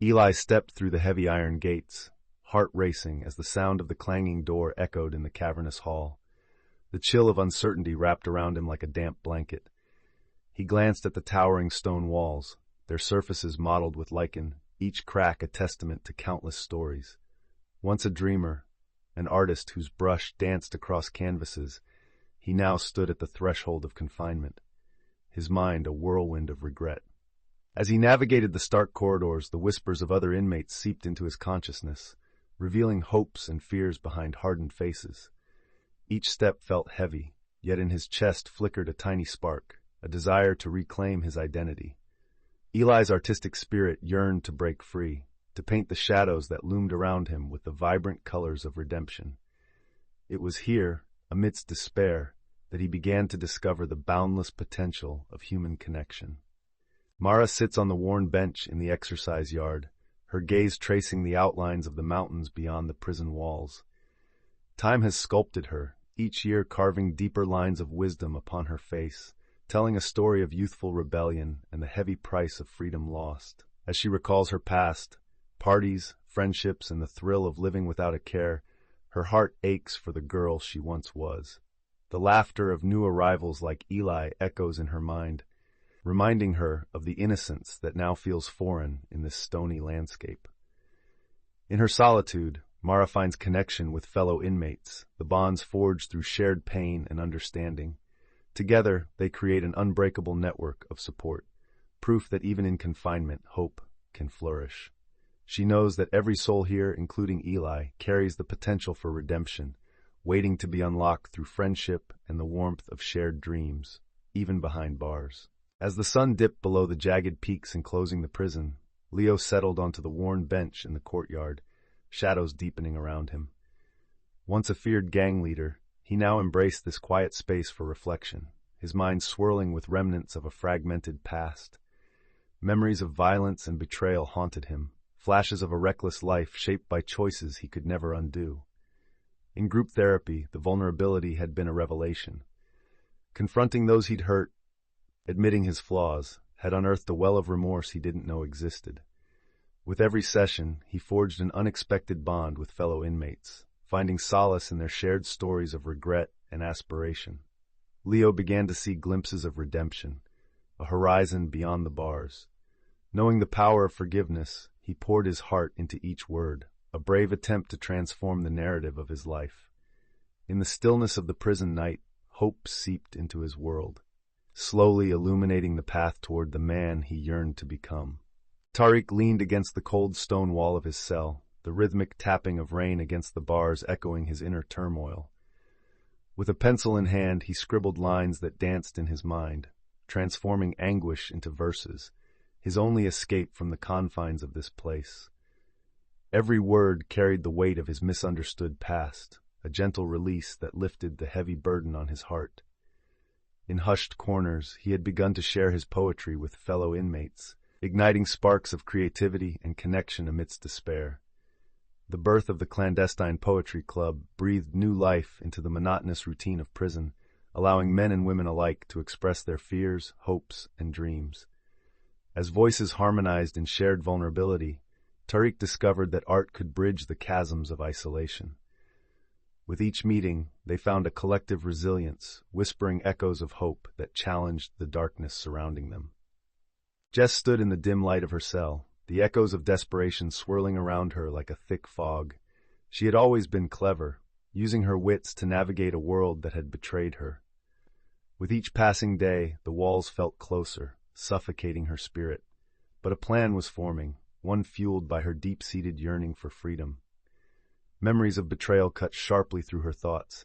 Eli stepped through the heavy iron gates, heart racing as the sound of the clanging door echoed in the cavernous hall. The chill of uncertainty wrapped around him like a damp blanket. He glanced at the towering stone walls, their surfaces mottled with lichen, each crack a testament to countless stories. Once a dreamer, an artist whose brush danced across canvases, he now stood at the threshold of confinement, his mind a whirlwind of regret. As he navigated the stark corridors, the whispers of other inmates seeped into his consciousness, revealing hopes and fears behind hardened faces. Each step felt heavy, yet in his chest flickered a tiny spark, a desire to reclaim his identity. Eli's artistic spirit yearned to break free, to paint the shadows that loomed around him with the vibrant colors of redemption. It was here, amidst despair, that he began to discover the boundless potential of human connection. Mara sits on the worn bench in the exercise yard, her gaze tracing the outlines of the mountains beyond the prison walls. Time has sculpted her, each year carving deeper lines of wisdom upon her face, telling a story of youthful rebellion and the heavy price of freedom lost. As she recalls her past, parties, friendships, and the thrill of living without a care, her heart aches for the girl she once was. The laughter of new arrivals like Eli echoes in her mind, reminding her of the innocence that now feels foreign in this stony landscape. In her solitude, Mara finds connection with fellow inmates, the bonds forged through shared pain and understanding. Together, they create an unbreakable network of support, proof that even in confinement, hope can flourish. She knows that every soul here, including Eli, carries the potential for redemption, waiting to be unlocked through friendship and the warmth of shared dreams, even behind bars. As the sun dipped below the jagged peaks enclosing the prison, Leo settled onto the worn bench in the courtyard, shadows deepening around him. Once a feared gang leader, he now embraced this quiet space for reflection, his mind swirling with remnants of a fragmented past. Memories of violence and betrayal haunted him, flashes of a reckless life shaped by choices he could never undo. In group therapy, the vulnerability had been a revelation. Confronting those he'd hurt, admitting his flaws, had unearthed a well of remorse he didn't know existed. With every session, he forged an unexpected bond with fellow inmates, finding solace in their shared stories of regret and aspiration. Leo began to see glimpses of redemption, a horizon beyond the bars. Knowing the power of forgiveness, he poured his heart into each word, a brave attempt to transform the narrative of his life. In the stillness of the prison night, hope seeped into his world, slowly illuminating the path toward the man he yearned to become. Tariq leaned against the cold stone wall of his cell, the rhythmic tapping of rain against the bars echoing his inner turmoil. With a pencil in hand, he scribbled lines that danced in his mind, transforming anguish into verses, his only escape from the confines of this place. Every word carried the weight of his misunderstood past, a gentle release that lifted the heavy burden on his heart. In hushed corners, he had begun to share his poetry with fellow inmates, igniting sparks of creativity and connection amidst despair. The birth of the clandestine poetry club breathed new life into the monotonous routine of prison, allowing men and women alike to express their fears, hopes, and dreams. As voices harmonized in shared vulnerability, Tariq discovered that art could bridge the chasms of isolation. With each meeting, they found a collective resilience, whispering echoes of hope that challenged the darkness surrounding them. Jess stood in the dim light of her cell, the echoes of desperation swirling around her like a thick fog. She had always been clever, using her wits to navigate a world that had betrayed her. With each passing day, the walls felt closer, suffocating her spirit. But a plan was forming, one fueled by her deep-seated yearning for freedom. Memories of betrayal cut sharply through her thoughts,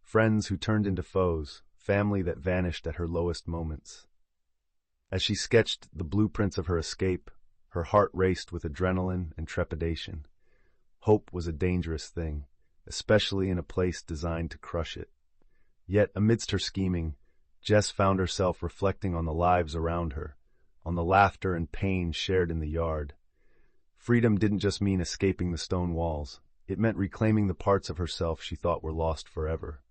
friends who turned into foes, family that vanished at her lowest moments. As she sketched the blueprints of her escape, her heart raced with adrenaline and trepidation. Hope was a dangerous thing, especially in a place designed to crush it. Yet, amidst her scheming, Jess found herself reflecting on the lives around her, on the laughter and pain shared in the yard. Freedom didn't just mean escaping the stone walls. It meant reclaiming the parts of herself she thought were lost forever.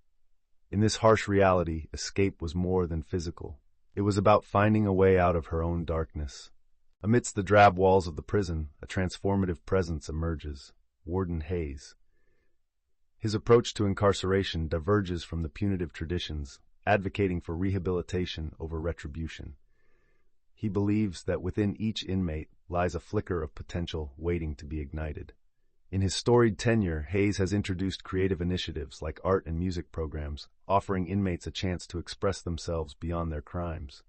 In this harsh reality, escape was more than physical. It was about finding a way out of her own darkness. Amidst the drab walls of the prison, a transformative presence emerges, Warden Hayes. His approach to incarceration diverges from the punitive traditions, advocating for rehabilitation over retribution. He believes that within each inmate lies a flicker of potential waiting to be ignited. In his storied tenure, Hayes has introduced creative initiatives like art and music programs, offering inmates a chance to express themselves beyond their crimes.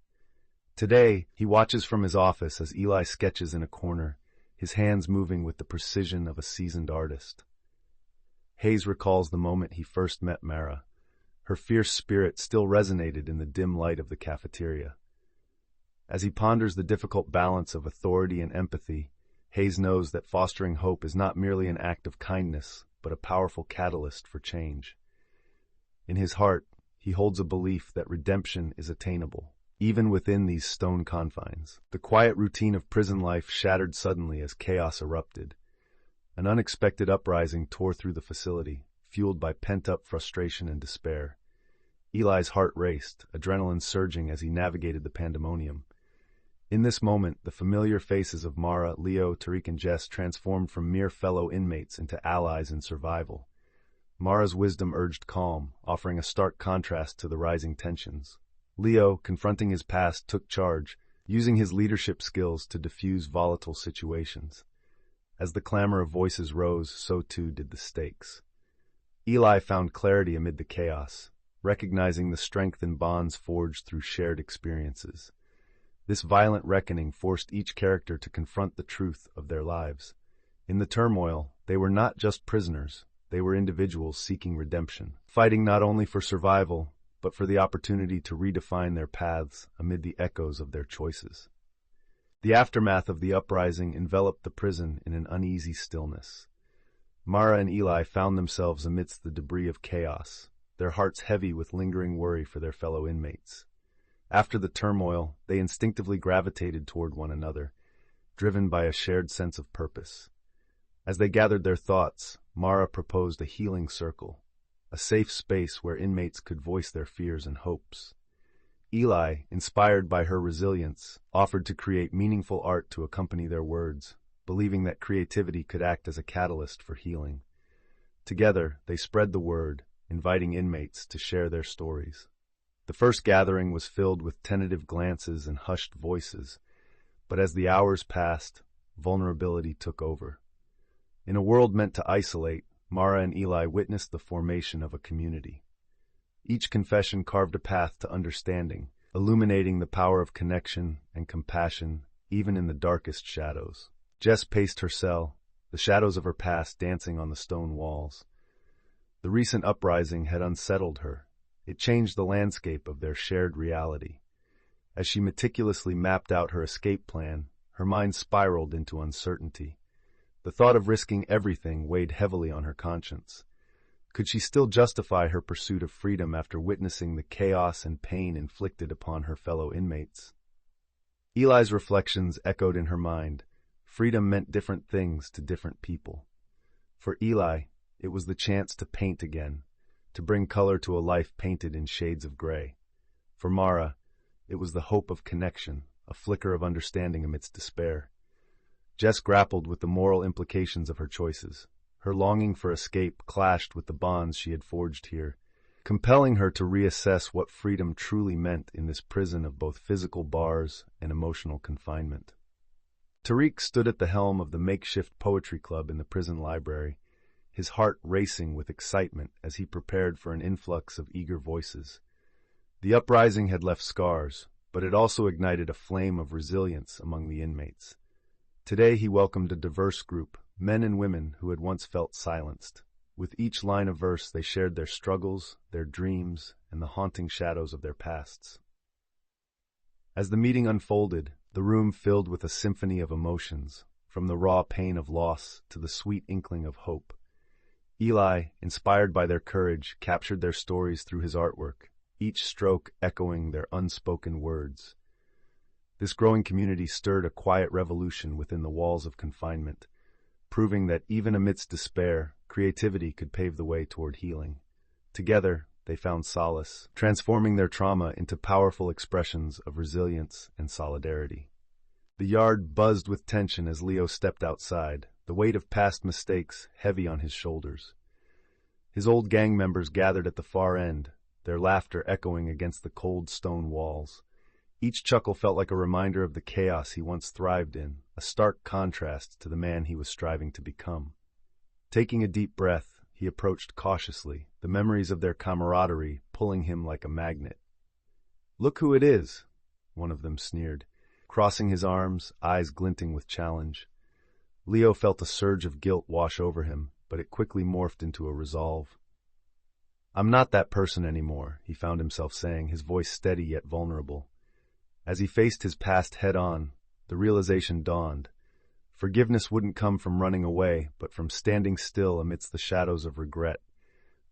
Today, he watches from his office as Eli sketches in a corner, his hands moving with the precision of a seasoned artist. Hayes recalls the moment he first met Mara. Her fierce spirit still resonated in the dim light of the cafeteria. As he ponders the difficult balance of authority and empathy, Hayes knows that fostering hope is not merely an act of kindness, but a powerful catalyst for change. In his heart, he holds a belief that redemption is attainable, even within these stone confines. The quiet routine of prison life shattered suddenly as chaos erupted. An unexpected uprising tore through the facility, fueled by pent-up frustration and despair. Eli's heart raced, adrenaline surging as he navigated the pandemonium. In this moment, the familiar faces of Mara, Leo, Tariq, and Jess transformed from mere fellow inmates into allies in survival. Mara's wisdom urged calm, offering a stark contrast to the rising tensions. Leo, confronting his past, took charge, using his leadership skills to diffuse volatile situations. As the clamor of voices rose, so too did the stakes. Eli found clarity amid the chaos, recognizing the strength in bonds forged through shared experiences. This violent reckoning forced each character to confront the truth of their lives. In the turmoil, they were not just prisoners, they were individuals seeking redemption, fighting not only for survival, but for the opportunity to redefine their paths amid the echoes of their choices. The aftermath of the uprising enveloped the prison in an uneasy stillness. Mara and Eli found themselves amidst the debris of chaos, their hearts heavy with lingering worry for their fellow inmates. After the turmoil, they instinctively gravitated toward one another, driven by a shared sense of purpose. As they gathered their thoughts, Mara proposed a healing circle, a safe space where inmates could voice their fears and hopes. Eli, inspired by her resilience, offered to create meaningful art to accompany their words, believing that creativity could act as a catalyst for healing. Together, they spread the word, inviting inmates to share their stories. The first gathering was filled with tentative glances and hushed voices, but as the hours passed, vulnerability took over. In a world meant to isolate, Mara and Eli witnessed the formation of a community. Each confession carved a path to understanding, illuminating the power of connection and compassion even in the darkest shadows. Jess paced her cell, the shadows of her past dancing on the stone walls. The recent uprising had unsettled her. It changed the landscape of their shared reality. As she meticulously mapped out her escape plan, her mind spiraled into uncertainty. The thought of risking everything weighed heavily on her conscience. Could she still justify her pursuit of freedom after witnessing the chaos and pain inflicted upon her fellow inmates? Eli's reflections echoed in her mind. Freedom meant different things to different people. For Eli, it was the chance to paint again, to bring color to a life painted in shades of gray. For Mara, it was the hope of connection, a flicker of understanding amidst despair. Jess grappled with the moral implications of her choices. Her longing for escape clashed with the bonds she had forged here, compelling her to reassess what freedom truly meant in this prison of both physical bars and emotional confinement. Tariq stood at the helm of the makeshift poetry club in the prison library, his heart racing with excitement as he prepared for an influx of eager voices. The uprising had left scars, but it also ignited a flame of resilience among the inmates. Today he welcomed a diverse group, men and women who had once felt silenced. With each line of verse they shared their struggles, their dreams, and the haunting shadows of their pasts. As the meeting unfolded, the room filled with a symphony of emotions, from the raw pain of loss to the sweet inkling of hope. Eli, inspired by their courage, captured their stories through his artwork, each stroke echoing their unspoken words. This growing community stirred a quiet revolution within the walls of confinement, proving that even amidst despair, creativity could pave the way toward healing. Together, they found solace, transforming their trauma into powerful expressions of resilience and solidarity. The yard buzzed with tension as Leo stepped outside, the weight of past mistakes heavy on his shoulders. His old gang members gathered at the far end, their laughter echoing against the cold stone walls. Each chuckle felt like a reminder of the chaos he once thrived in, a stark contrast to the man he was striving to become. Taking a deep breath, he approached cautiously, the memories of their camaraderie pulling him like a magnet. "Look who it is," one of them sneered, crossing his arms, eyes glinting with challenge. Leo felt a surge of guilt wash over him, but it quickly morphed into a resolve. "I'm not that person anymore," he found himself saying, his voice steady yet vulnerable. As he faced his past head-on, the realization dawned. Forgiveness wouldn't come from running away, but from standing still amidst the shadows of regret,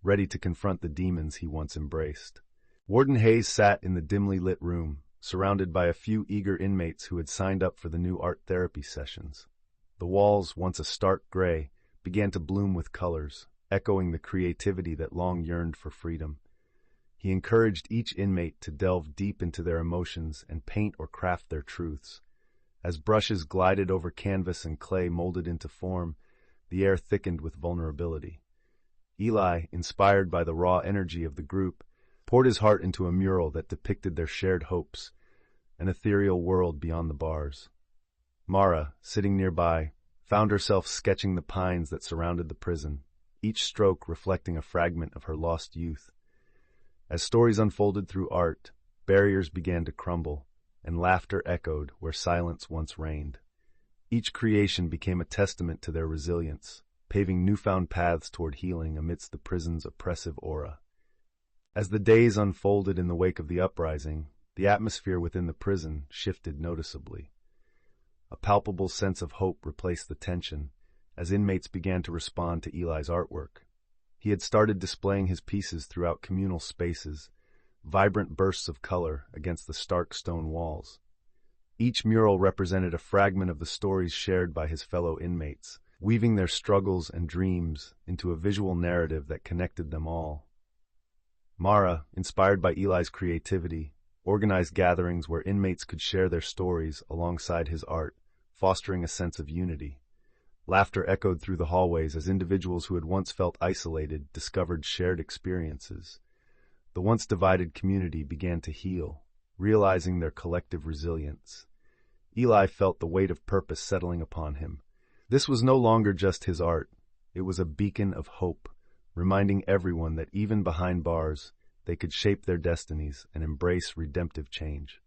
ready to confront the demons he once embraced. Warden Hayes sat in the dimly lit room, surrounded by a few eager inmates who had signed up for the new art therapy sessions. The walls, once a stark gray, began to bloom with colors, echoing the creativity that long yearned for freedom. He encouraged each inmate to delve deep into their emotions and paint or craft their truths. As brushes glided over canvas and clay molded into form, the air thickened with vulnerability. Eli, inspired by the raw energy of the group, poured his heart into a mural that depicted their shared hopes, an ethereal world beyond the bars. Mara, sitting nearby, found herself sketching the pines that surrounded the prison, each stroke reflecting a fragment of her lost youth. As stories unfolded through art, barriers began to crumble, and laughter echoed where silence once reigned. Each creation became a testament to their resilience, paving newfound paths toward healing amidst the prison's oppressive aura. As the days unfolded in the wake of the uprising, the atmosphere within the prison shifted noticeably. A palpable sense of hope replaced the tension, as inmates began to respond to Eli's artwork. He had started displaying his pieces throughout communal spaces, vibrant bursts of color against the stark stone walls. Each mural represented a fragment of the stories shared by his fellow inmates, weaving their struggles and dreams into a visual narrative that connected them all. Mara, inspired by Eli's creativity, organized gatherings where inmates could share their stories alongside his art, fostering a sense of unity. Laughter echoed through the hallways as individuals who had once felt isolated discovered shared experiences. The once divided community began to heal, realizing their collective resilience. Eli felt the weight of purpose settling upon him. This was no longer just his art. It was a beacon of hope, reminding everyone that even behind bars, they could shape their destinies and embrace redemptive change.